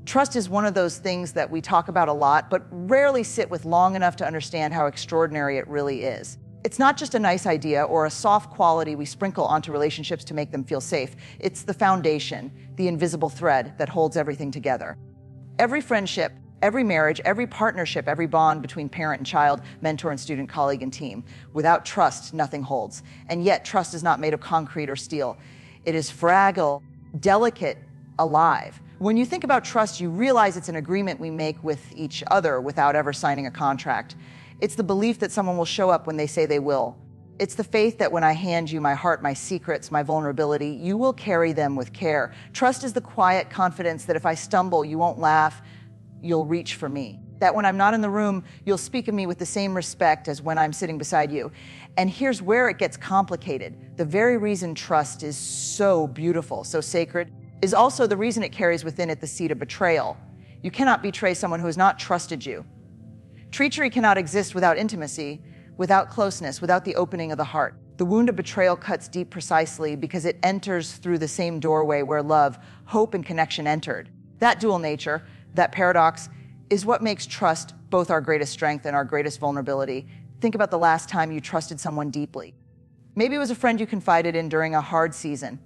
Trust is one of those things that we talk about a lot, but rarely sit with long enough to understand how extraordinary it really is. It's not just a nice idea or a soft quality we sprinkle onto relationships to make them feel safe. It's the foundation, the invisible thread that holds everything together. Every friendship, every marriage, every partnership, every bond between parent and child, mentor and student, colleague and team. Without trust, nothing holds. And yet, trust is not made of concrete or steel. It is fragile, delicate, alive. When you think about trust, you realize it's an agreement we make with each other without ever signing a contract. It's the belief that someone will show up when they say they will. It's the faith that when I hand you my heart, my secrets, my vulnerability, you will carry them with care. Trust is the quiet confidence that if I stumble, you won't laugh, you'll reach for me. That when I'm not in the room, you'll speak of me with the same respect as when I'm sitting beside you. And here's where it gets complicated. The very reason trust is so beautiful, so sacred, is also the reason it carries within it the seed of betrayal. You cannot betray someone who has not trusted you. Treachery cannot exist without intimacy, without closeness, without the opening of the heart. The wound of betrayal cuts deep precisely because it enters through the same doorway where love, hope, and connection entered. That dual nature, that paradox, is what makes trust both our greatest strength and our greatest vulnerability. Think about the last time you trusted someone deeply. Maybe it was a friend you confided in during a hard season.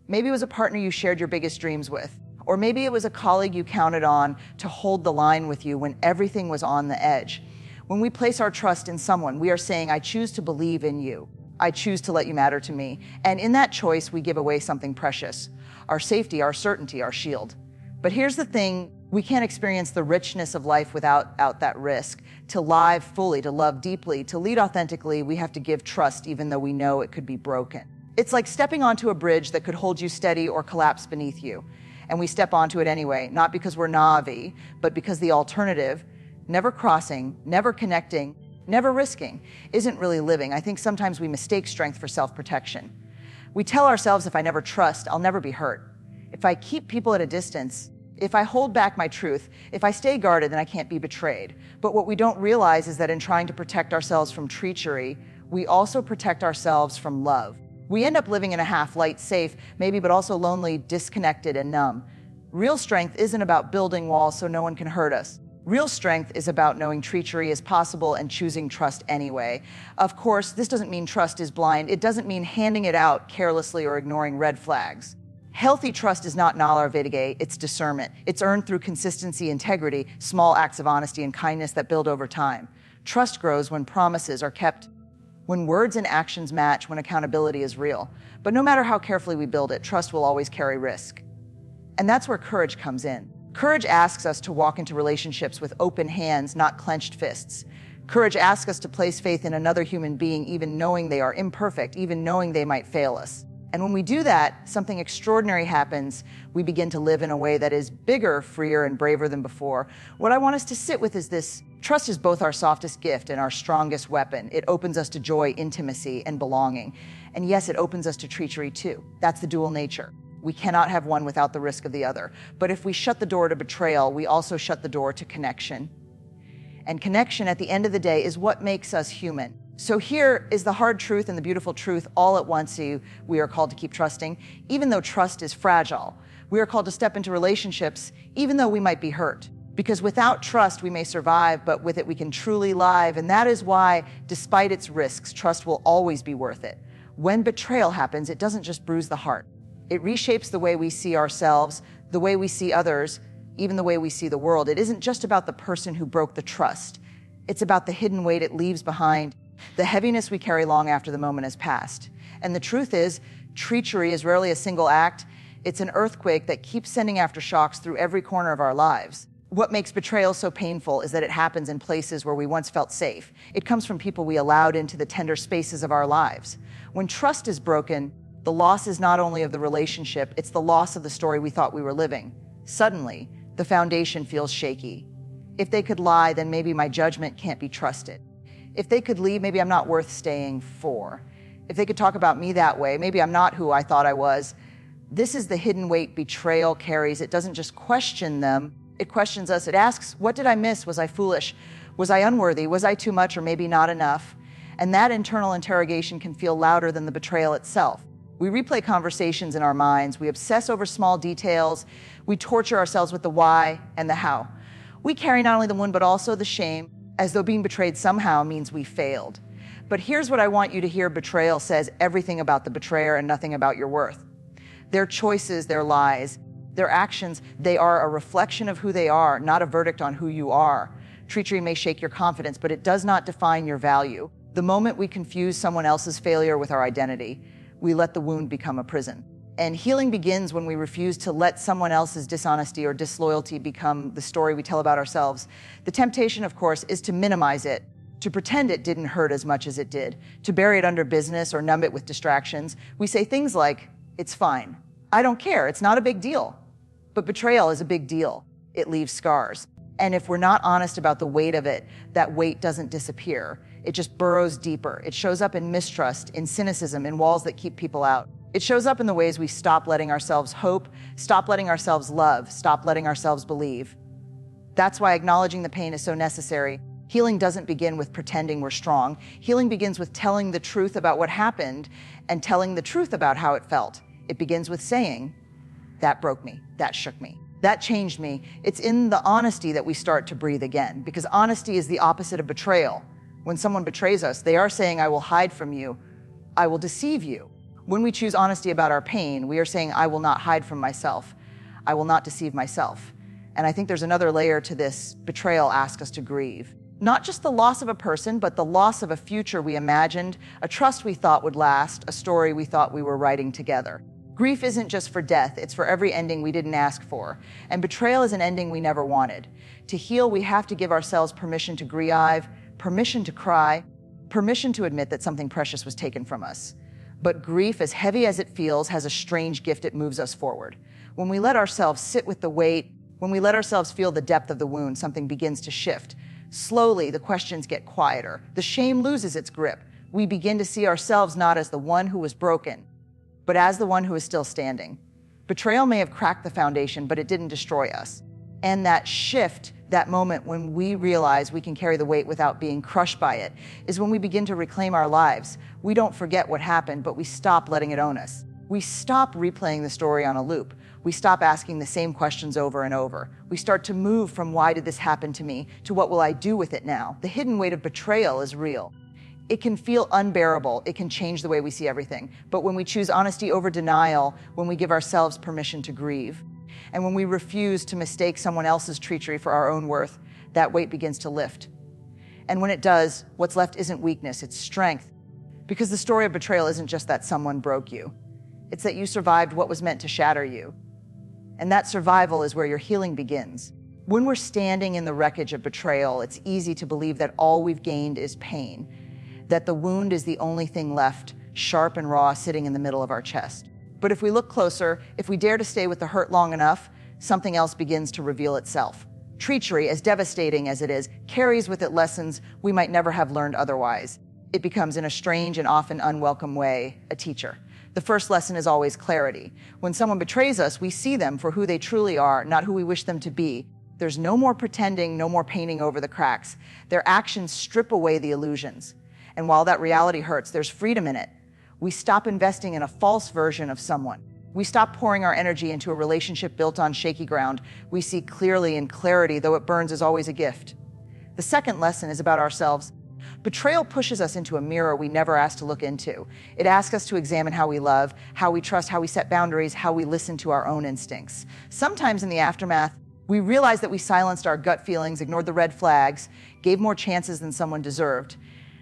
Maybe it was a partner you shared your biggest dreams with. Or maybe it was a colleague you counted on to hold the line with you when everything was on the edge. When we place our trust in someone, we are saying, I choose to believe in you. I choose to let you matter to me. And in that choice, we give away something precious. Our safety, our certainty, our shield. But here's the thing, we can't experience the richness of life without that risk. To live fully, to love deeply, to lead authentically, we have to give trust even though we know it could be broken. It's like stepping onto a bridge that could hold you steady or collapse beneath you. And we step onto it anyway, not because we're Na'vi, but because the alternative, never crossing, never connecting, never risking, isn't really living. I think sometimes we mistake strength for self-protection. We tell ourselves, if I never trust, I'll never be hurt. If I keep people at a distance, if I hold back my truth, if I stay guarded, then I can't be betrayed. But what we don't realize is that in trying to protect ourselves from treachery, we also protect ourselves from love. We end up living in a half-light, safe, maybe, but also lonely, disconnected, and numb. Real strength isn't about building walls so no one can hurt us. Real strength is about knowing treachery is possible and choosing trust anyway. Of course, this doesn't mean trust is blind. It doesn't mean handing it out carelessly or ignoring red flags. Healthy trust is not nalarvide, it's discernment. It's earned through consistency, integrity, small acts of honesty and kindness that build over time. Trust grows when promises are kept, when words and actions match, when accountability is real. But no matter how carefully we build it, trust will always carry risk. And that's where courage comes in. Courage asks us to walk into relationships with open hands, not clenched fists. Courage asks us to place faith in another human being, even knowing they are imperfect, even knowing they might fail us. And when we do that, something extraordinary happens. We begin to live in a way that is bigger, freer, and braver than before. What I want us to sit with is this. Trust is both our softest gift and our strongest weapon. It opens us to joy, intimacy, and belonging. And yes, it opens us to treachery too. That's the dual nature. We cannot have one without the risk of the other. But if we shut the door to betrayal, we also shut the door to connection. And connection, at the end of the day, is what makes us human. So here is the hard truth and the beautiful truth all at once. We are called to keep trusting, even though trust is fragile. We are called to step into relationships, even though we might be hurt. Because without trust, we may survive, but with it, we can truly live. And that is why, despite its risks, trust will always be worth it. When betrayal happens, it doesn't just bruise the heart. It reshapes the way we see ourselves, the way we see others, even the way we see the world. It isn't just about the person who broke the trust. It's about the hidden weight it leaves behind, the heaviness we carry long after the moment has passed. And the truth is, treachery is rarely a single act. It's an earthquake that keeps sending aftershocks through every corner of our lives. What makes betrayal so painful is that it happens in places where we once felt safe. It comes from people we allowed into the tender spaces of our lives. When trust is broken, the loss is not only of the relationship, it's the loss of the story we thought we were living. Suddenly, the foundation feels shaky. If they could lie, then maybe my judgment can't be trusted. If they could leave, maybe I'm not worth staying for. If they could talk about me that way, maybe I'm not who I thought I was. This is the hidden weight betrayal carries. It doesn't just question them, it questions us. It asks, what did I miss? Was I foolish? Was I unworthy? Was I too much or maybe not enough? And that internal interrogation can feel louder than the betrayal itself. We replay conversations in our minds. We obsess over small details. We torture ourselves with the why and the how. We carry not only the wound, but also the shame, as though being betrayed somehow means we failed. But here's what I want you to hear. Betrayal says everything about the betrayer and nothing about your worth. Their choices, their lies, their actions, they are a reflection of who they are, not a verdict on who you are. Treachery may shake your confidence, but it does not define your value. The moment we confuse someone else's failure with our identity, we let the wound become a prison. And healing begins when we refuse to let someone else's dishonesty or disloyalty become the story we tell about ourselves. The temptation, of course, is to minimize it, to pretend it didn't hurt as much as it did, to bury it under business or numb it with distractions. We say things like, "It's fine. I don't care. It's not a big deal." But betrayal is a big deal. It leaves scars. And if we're not honest about the weight of it, that weight doesn't disappear. It just burrows deeper. It shows up in mistrust, in cynicism, in walls that keep people out. It shows up in the ways we stop letting ourselves hope, stop letting ourselves love, stop letting ourselves believe. That's why acknowledging the pain is so necessary. Healing doesn't begin with pretending we're strong. Healing begins with telling the truth about what happened and telling the truth about how it felt. It begins with saying, "That broke me, that shook me, that changed me." It's in the honesty that we start to breathe again, because honesty is the opposite of betrayal. When someone betrays us, they are saying, "I will hide from you, I will deceive you." When we choose honesty about our pain, we are saying, "I will not hide from myself, I will not deceive myself." And I think there's another layer to this. Betrayal asks us to grieve. Not just the loss of a person, but the loss of a future we imagined, a trust we thought would last, a story we thought we were writing together. Grief isn't just for death, it's for every ending we didn't ask for. And betrayal is an ending we never wanted. To heal, we have to give ourselves permission to grieve, permission to cry, permission to admit that something precious was taken from us. But grief, as heavy as it feels, has a strange gift. It moves us forward. When we let ourselves sit with the weight, when we let ourselves feel the depth of the wound, something begins to shift. Slowly, the questions get quieter. The shame loses its grip. We begin to see ourselves not as the one who was broken, but as the one who is still standing. Betrayal may have cracked the foundation, but it didn't destroy us. And that shift, that moment when we realize we can carry the weight without being crushed by it, is when we begin to reclaim our lives. We don't forget what happened, but we stop letting it own us. We stop replaying the story on a loop. We stop asking the same questions over and over. We start to move from "why did this happen to me" to "what will I do with it now?" The hidden weight of betrayal is real. It can feel unbearable. It can change the way we see everything. But when we choose honesty over denial, when we give ourselves permission to grieve, and when we refuse to mistake someone else's treachery for our own worth, that weight begins to lift. And when it does, what's left isn't weakness, it's strength. Because the story of betrayal isn't just that someone broke you. It's that you survived what was meant to shatter you. And that survival is where your healing begins. When we're standing in the wreckage of betrayal, it's easy to believe that all we've gained is pain, that the wound is the only thing left, sharp and raw, sitting in the middle of our chest. But if we look closer, if we dare to stay with the hurt long enough, something else begins to reveal itself. Treachery, as devastating as it is, carries with it lessons we might never have learned otherwise. It becomes, in a strange and often unwelcome way, a teacher. The first lesson is always clarity. When someone betrays us, we see them for who they truly are, not who we wish them to be. There's no more pretending, no more painting over the cracks. Their actions strip away the illusions. And while that reality hurts, there's freedom in it. We stop investing in a false version of someone. We stop pouring our energy into a relationship built on shaky ground. We see clearly, and clarity, though it burns, is always a gift. The second lesson is about ourselves. Betrayal pushes us into a mirror we never asked to look into. It asks us to examine how we love, how we trust, how we set boundaries, how we listen to our own instincts. Sometimes in the aftermath, we realize that we silenced our gut feelings, ignored the red flags, gave more chances than someone deserved.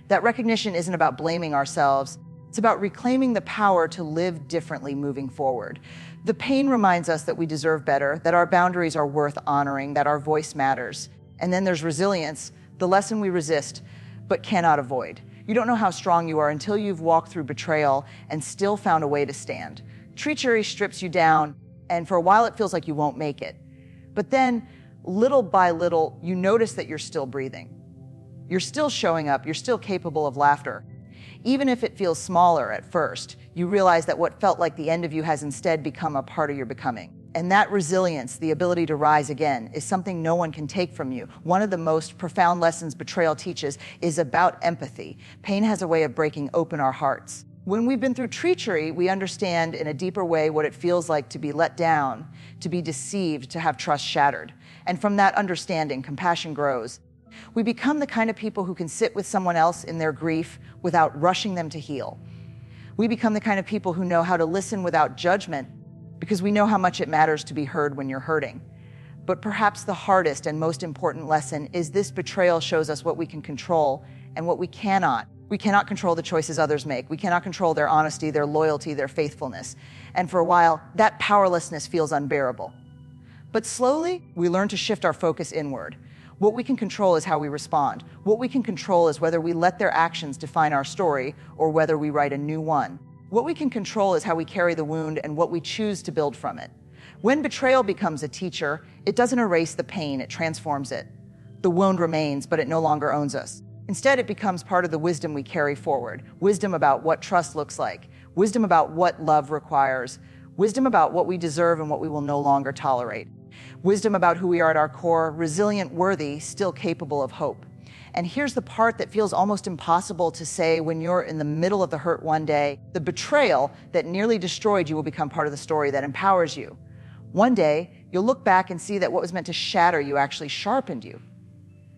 That recognition isn't about blaming ourselves. It's about reclaiming the power to live differently moving forward. The pain reminds us that we deserve better, that our boundaries are worth honoring, that our voice matters. And then there's resilience, the lesson we resist but cannot avoid. You don't know how strong you are until you've walked through betrayal and still found a way to stand. Treachery strips you down, and for a while it feels like you won't make it. But then, little by little, you notice that you're still breathing. You're still showing up, you're still capable of laughter. Even if it feels smaller at first, you realize that what felt like the end of you has instead become a part of your becoming. And that resilience, the ability to rise again, is something no one can take from you. One of the most profound lessons betrayal teaches is about empathy. Pain has a way of breaking open our hearts. When we've been through treachery, we understand in a deeper way what it feels like to be let down, to be deceived, to have trust shattered. And from that understanding, compassion grows. We become the kind of people who can sit with someone else in their grief without rushing them to heal. We become the kind of people who know how to listen without judgment because we know how much it matters to be heard when you're hurting. But perhaps the hardest and most important lesson is this betrayal shows us what we can control and what we cannot. We cannot control the choices others make. We cannot control their honesty, their loyalty, their faithfulness. And for a while, that powerlessness feels unbearable. But slowly, we learn to shift our focus inward. What we can control is how we respond. What we can control is whether we let their actions define our story or whether we write a new one. What we can control is how we carry the wound and what we choose to build from it. When betrayal becomes a teacher, it doesn't erase the pain, it transforms it. The wound remains, but it no longer owns us. Instead, it becomes part of the wisdom we carry forward. Wisdom about what trust looks like. Wisdom about what love requires. Wisdom about what we deserve and what we will no longer tolerate. Wisdom about who we are at our core, resilient, worthy, still capable of hope. And here's the part that feels almost impossible to say when you're in the middle of the hurt one day. The betrayal that nearly destroyed you will become part of the story that empowers you. One day, you'll look back and see that what was meant to shatter you actually sharpened you.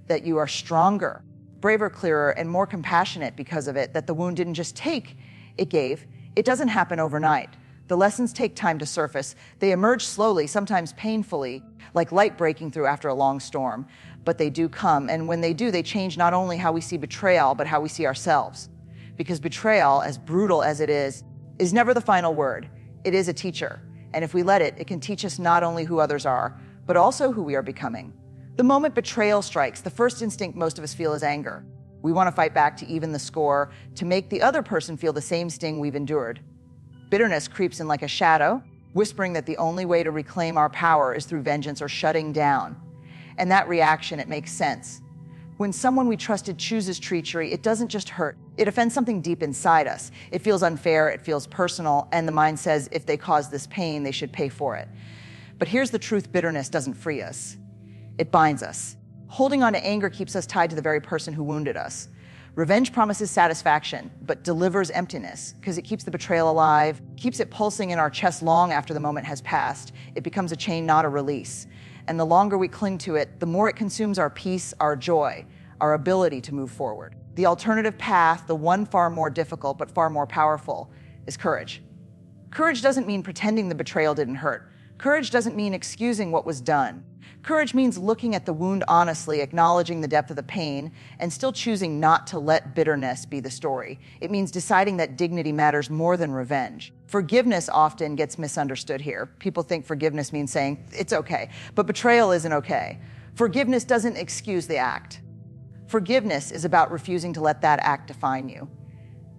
That you are stronger, braver, clearer, and more compassionate because of it, that the wound didn't just take, it gave. It doesn't happen overnight. The lessons take time to surface. They emerge slowly, sometimes painfully, like light breaking through after a long storm. But they do come, and when they do, they change not only how we see betrayal, but how we see ourselves. Because betrayal, as brutal as it is never the final word. It is a teacher. And if we let it, it can teach us not only who others are, but also who we are becoming. The moment betrayal strikes, the first instinct most of us feel is anger. We want to fight back to even the score, to make the other person feel the same sting we've endured. Bitterness creeps in like a shadow, whispering that the only way to reclaim our power is through vengeance or shutting down. And that reaction, it makes sense. When someone we trusted chooses treachery, it doesn't just hurt. It offends something deep inside us. It feels unfair, it feels personal, and the mind says if they caused this pain, they should pay for it. But here's the truth: bitterness doesn't free us. It binds us. Holding on to anger keeps us tied to the very person who wounded us. Revenge promises satisfaction, but delivers emptiness, because it keeps the betrayal alive, keeps it pulsing in our chest long after the moment has passed. It becomes a chain, not a release. And the longer we cling to it, the more it consumes our peace, our joy, our ability to move forward. The alternative path, the one far more difficult but far more powerful, is courage. Courage doesn't mean pretending the betrayal didn't hurt. Courage doesn't mean excusing what was done. Courage means looking at the wound honestly, acknowledging the depth of the pain, and still choosing not to let bitterness be the story. It means deciding that dignity matters more than revenge. Forgiveness often gets misunderstood here. People think forgiveness means saying, it's okay, but betrayal isn't okay. Forgiveness doesn't excuse the act. Forgiveness is about refusing to let that act define you.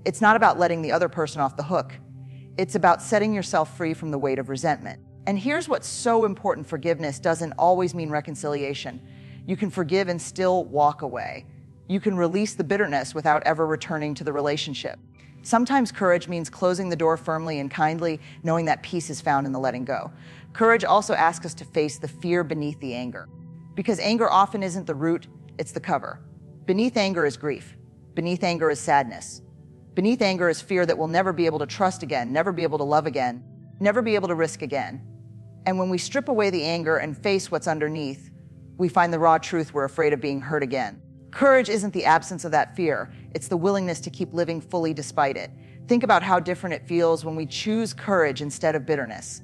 It's not about letting the other person off the hook. It's about setting yourself free from the weight of resentment. And here's what's so important: forgiveness doesn't always mean reconciliation. You can forgive and still walk away. You can release the bitterness without ever returning to the relationship. Sometimes courage means closing the door firmly and kindly, knowing that peace is found in the letting go. Courage also asks us to face the fear beneath the anger. Because anger often isn't the root, it's the cover. Beneath anger is grief. Beneath anger is sadness. Beneath anger is fear that we'll never be able to trust again, never be able to love again, never be able to risk again. And when we strip away the anger and face what's underneath, we find the raw truth: we're afraid of being hurt again. Courage isn't the absence of that fear. It's the willingness to keep living fully despite it. Think about how different it feels when we choose courage instead of bitterness.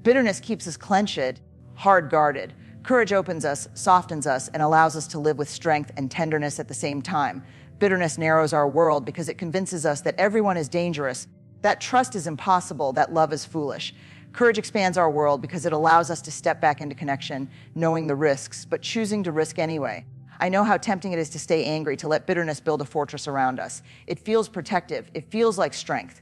Bitterness keeps us clenched, hard-guarded. Courage opens us, softens us, and allows us to live with strength and tenderness at the same time. Bitterness narrows our world because it convinces us that everyone is dangerous, that trust is impossible, that love is foolish. Courage expands our world because it allows us to step back into connection, knowing the risks, but choosing to risk anyway. I know how tempting it is to stay angry, to let bitterness build a fortress around us. It feels protective. It feels like strength.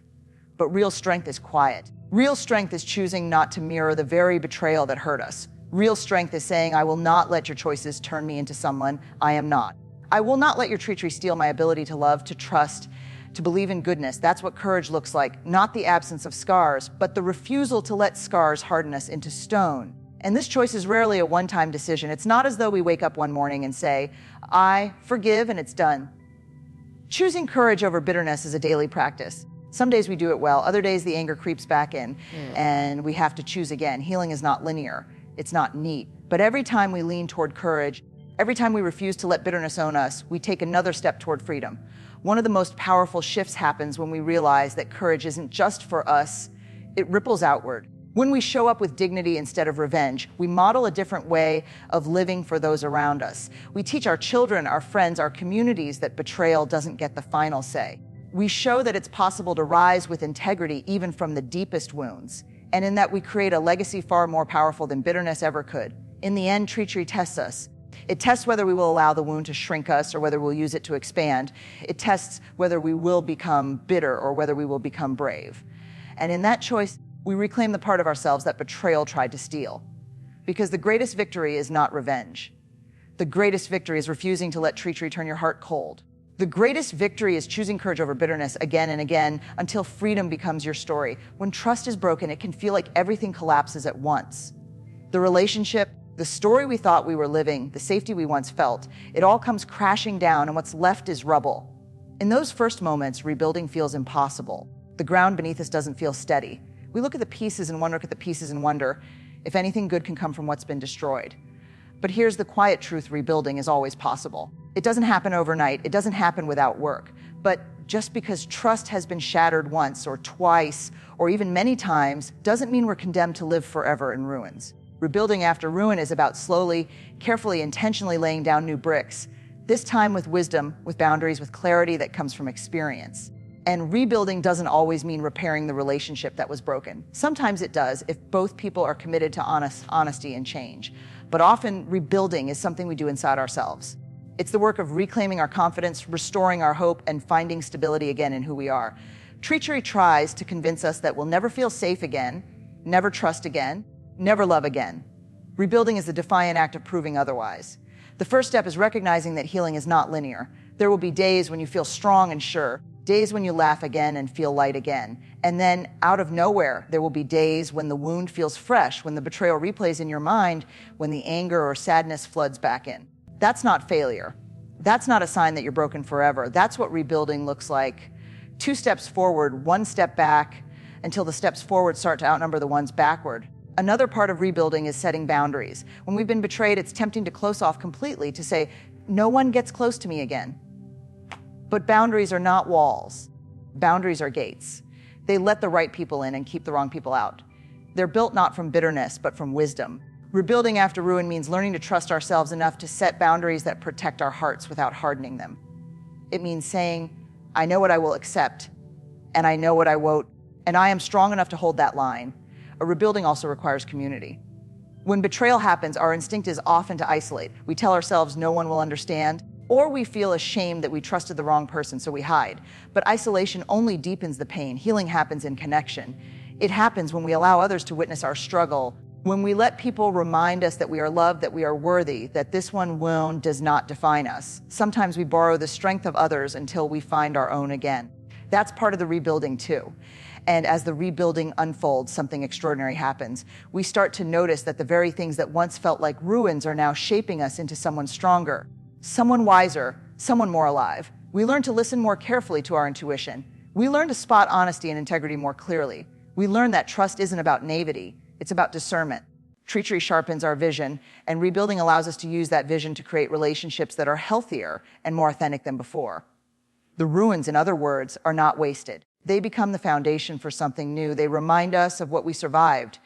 But real strength is quiet. Real strength is choosing not to mirror the very betrayal that hurt us. Real strength is saying, I will not let your choices turn me into someone I am not. I will not let your treachery steal my ability to love, to trust, to believe in goodness. That's what courage looks like. Not the absence of scars, but the refusal to let scars harden us into stone. And this choice is rarely a one-time decision. It's not as though we wake up one morning and say, I forgive, and it's done. Choosing courage over bitterness is a daily practice. Some days we do it well, other days the anger creeps back in, and we have to choose again. Healing is not linear, it's not neat. But every time we lean toward courage, every time we refuse to let bitterness own us, we take another step toward freedom. One of the most powerful shifts happens when we realize that courage isn't just for us, it ripples outward. When we show up with dignity instead of revenge, we model a different way of living for those around us. We teach our children, our friends, our communities that betrayal doesn't get the final say. We show that it's possible to rise with integrity even from the deepest wounds, and in that we create a legacy far more powerful than bitterness ever could. In the end, treachery tests us. It tests whether we will allow the wound to shrink us or whether we'll use it to expand. It tests whether we will become bitter or whether we will become brave. And in that choice, we reclaim the part of ourselves that betrayal tried to steal. Because the greatest victory is not revenge. The greatest victory is refusing to let treachery turn your heart cold. The greatest victory is choosing courage over bitterness again and again until freedom becomes your story. When trust is broken, it can feel like everything collapses at once. The relationship, the story we thought we were living, the safety we once felt, it all comes crashing down and what's left is rubble. In those first moments, rebuilding feels impossible. The ground beneath us doesn't feel steady. We look at the pieces and wonder if anything good can come from what's been destroyed. But here's the quiet truth: rebuilding is always possible. It doesn't happen overnight, it doesn't happen without work. But just because trust has been shattered once or twice or even many times doesn't mean we're condemned to live forever in ruins. Rebuilding after ruin is about slowly, carefully, intentionally laying down new bricks. This time with wisdom, with boundaries, with clarity that comes from experience. And rebuilding doesn't always mean repairing the relationship that was broken. Sometimes it does if both people are committed to honesty and change. But often rebuilding is something we do inside ourselves. It's the work of reclaiming our confidence, restoring our hope, and finding stability again in who we are. Treachery tries to convince us that we'll never feel safe again, never trust again, never love again. Rebuilding is the defiant act of proving otherwise. The first step is recognizing that healing is not linear. There will be days when you feel strong and sure, days when you laugh again and feel light again. And then, out of nowhere, there will be days when the wound feels fresh, when the betrayal replays in your mind, when the anger or sadness floods back in. That's not failure. That's not a sign that you're broken forever. That's what rebuilding looks like. 2 steps forward, 1 step back, until the steps forward start to outnumber the ones backward. Another part of rebuilding is setting boundaries. When we've been betrayed, it's tempting to close off completely, to say, no one gets close to me again. But boundaries are not walls. Boundaries are gates. They let the right people in and keep the wrong people out. They're built not from bitterness, but from wisdom. Rebuilding after ruin means learning to trust ourselves enough to set boundaries that protect our hearts without hardening them. It means saying, I know what I will accept, and I know what I won't, and I am strong enough to hold that line. A rebuilding also requires community. When betrayal happens, our instinct is often to isolate. We tell ourselves no one will understand, or we feel ashamed that we trusted the wrong person, so we hide. But isolation only deepens the pain. Healing happens in connection. It happens when we allow others to witness our struggle, when we let people remind us that we are loved, that we are worthy, that this one wound does not define us. Sometimes we borrow the strength of others until we find our own again. That's part of the rebuilding too. And as the rebuilding unfolds, something extraordinary happens. We start to notice that the very things that once felt like ruins are now shaping us into someone stronger, someone wiser, someone more alive. We learn to listen more carefully to our intuition. We learn to spot honesty and integrity more clearly. We learn that trust isn't about naivety, it's about discernment. Treachery sharpens our vision, and rebuilding allows us to use that vision to create relationships that are healthier and more authentic than before. The ruins, in other words, are not wasted. They become the foundation for something new. They remind us of what we survived.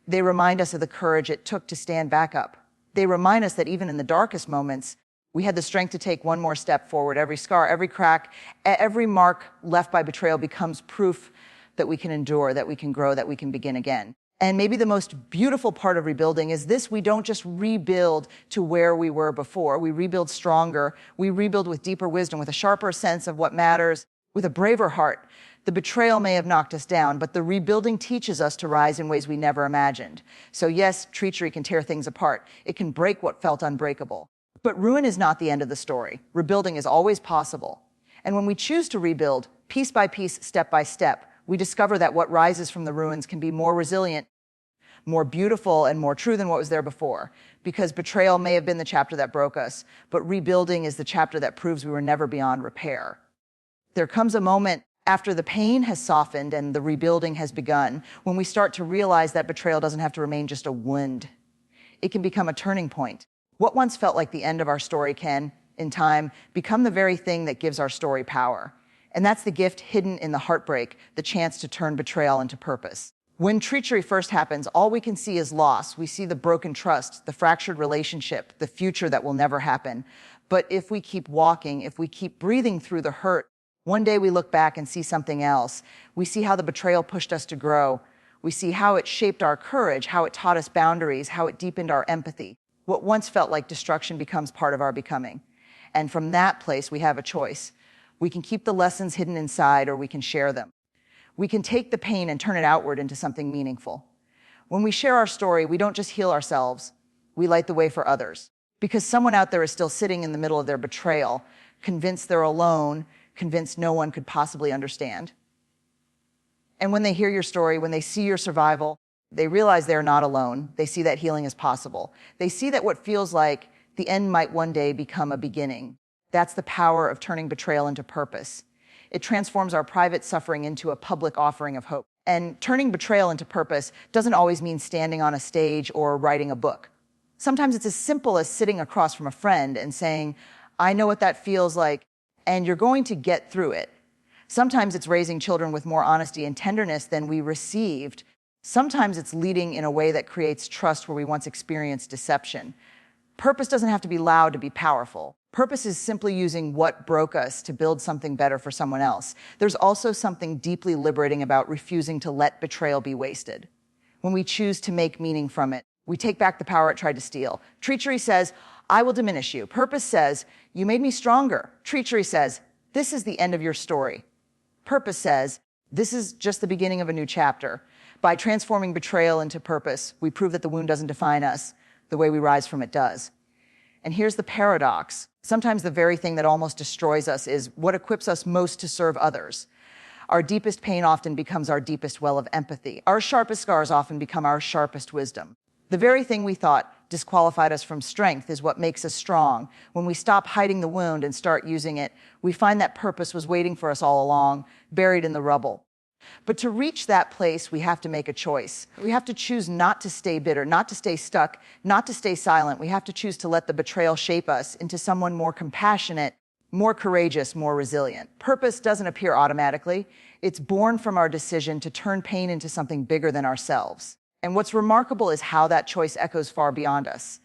They remind us of the courage it took to stand back up. They remind us that even in the darkest moments, we had the strength to take one more step forward. Every scar, every crack, every mark left by betrayal becomes proof that we can endure, that we can grow, that we can begin again. And maybe the most beautiful part of rebuilding is this: we don't just rebuild to where we were before. We rebuild stronger. We rebuild with deeper wisdom, with a sharper sense of what matters, with a braver heart. The betrayal may have knocked us down, but the rebuilding teaches us to rise in ways we never imagined. So yes, treachery can tear things apart. It can break what felt unbreakable. But ruin is not the end of the story. Rebuilding is always possible. And when we choose to rebuild, piece by piece, step by step, we discover that what rises from the ruins can be more resilient, more beautiful, and more true than what was there before. Because betrayal may have been the chapter that broke us, but rebuilding is the chapter that proves we were never beyond repair. There comes a moment After the pain has softened and the rebuilding has begun, when we start to realize that betrayal doesn't have to remain just a wound, it can become a turning point. What once felt like the end of our story can, in time, become the very thing that gives our story power. And that's the gift hidden in the heartbreak, the chance to turn betrayal into purpose. When treachery first happens, all we can see is loss. We see the broken trust, the fractured relationship, the future that will never happen. But if we keep walking, if we keep breathing through the hurt, one day we look back and see something else. We see how the betrayal pushed us to grow. We see how it shaped our courage, how it taught us boundaries, how it deepened our empathy. What once felt like destruction becomes part of our becoming. And from that place, we have a choice. We can keep the lessons hidden inside, or we can share them. We can take the pain and turn it outward into something meaningful. When we share our story, we don't just heal ourselves, we light the way for others. Because someone out there is still sitting in the middle of their betrayal, convinced they're alone, convinced no one could possibly understand. And when they hear your story, when they see your survival, they realize they're not alone. They see that healing is possible. They see that what feels like the end might one day become a beginning. That's the power of turning betrayal into purpose. It transforms our private suffering into a public offering of hope. And turning betrayal into purpose doesn't always mean standing on a stage or writing a book. Sometimes it's as simple as sitting across from a friend and saying, I know what that feels like, and you're going to get through it. Sometimes it's raising children with more honesty and tenderness than we received. Sometimes it's leading in a way that creates trust where we once experienced deception. Purpose doesn't have to be loud to be powerful. Purpose is simply using what broke us to build something better for someone else. There's also something deeply liberating about refusing to let betrayal be wasted. When we choose to make meaning from it, we take back the power it tried to steal. Treachery says, I will diminish you. Purpose says, you made me stronger. Treachery says, this is the end of your story. Purpose says, this is just the beginning of a new chapter. By transforming betrayal into purpose, we prove that the wound doesn't define us, the way we rise from it does. And here's the paradox. Sometimes the very thing that almost destroys us is what equips us most to serve others. Our deepest pain often becomes our deepest well of empathy. Our sharpest scars often become our sharpest wisdom. The very thing we thought disqualified us from strength is what makes us strong. When we stop hiding the wound and start using it, we find that purpose was waiting for us all along, buried in the rubble. But to reach that place, we have to make a choice. We have to choose not to stay bitter, not to stay stuck, not to stay silent. We have to choose to let the betrayal shape us into someone more compassionate, more courageous, more resilient. Purpose doesn't appear automatically. It's born from our decision to turn pain into something bigger than ourselves. And what's remarkable is how that choice echoes far beyond us.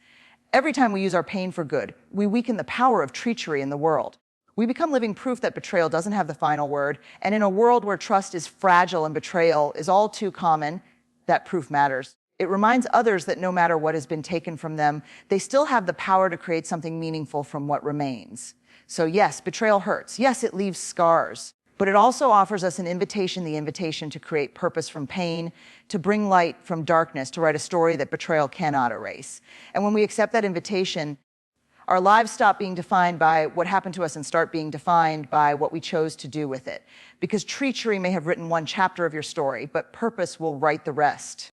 Every time we use our pain for good, we weaken the power of treachery in the world. We become living proof that betrayal doesn't have the final word, and in a world where trust is fragile and betrayal is all too common, that proof matters. It reminds others that no matter what has been taken from them, they still have the power to create something meaningful from what remains. So yes, betrayal hurts. Yes, it leaves scars. But it also offers us the invitation to create purpose from pain, to bring light from darkness, to write a story that betrayal cannot erase. And when we accept that invitation, our lives stop being defined by what happened to us and start being defined by what we chose to do with it. Because treachery may have written one chapter of your story, but purpose will write the rest.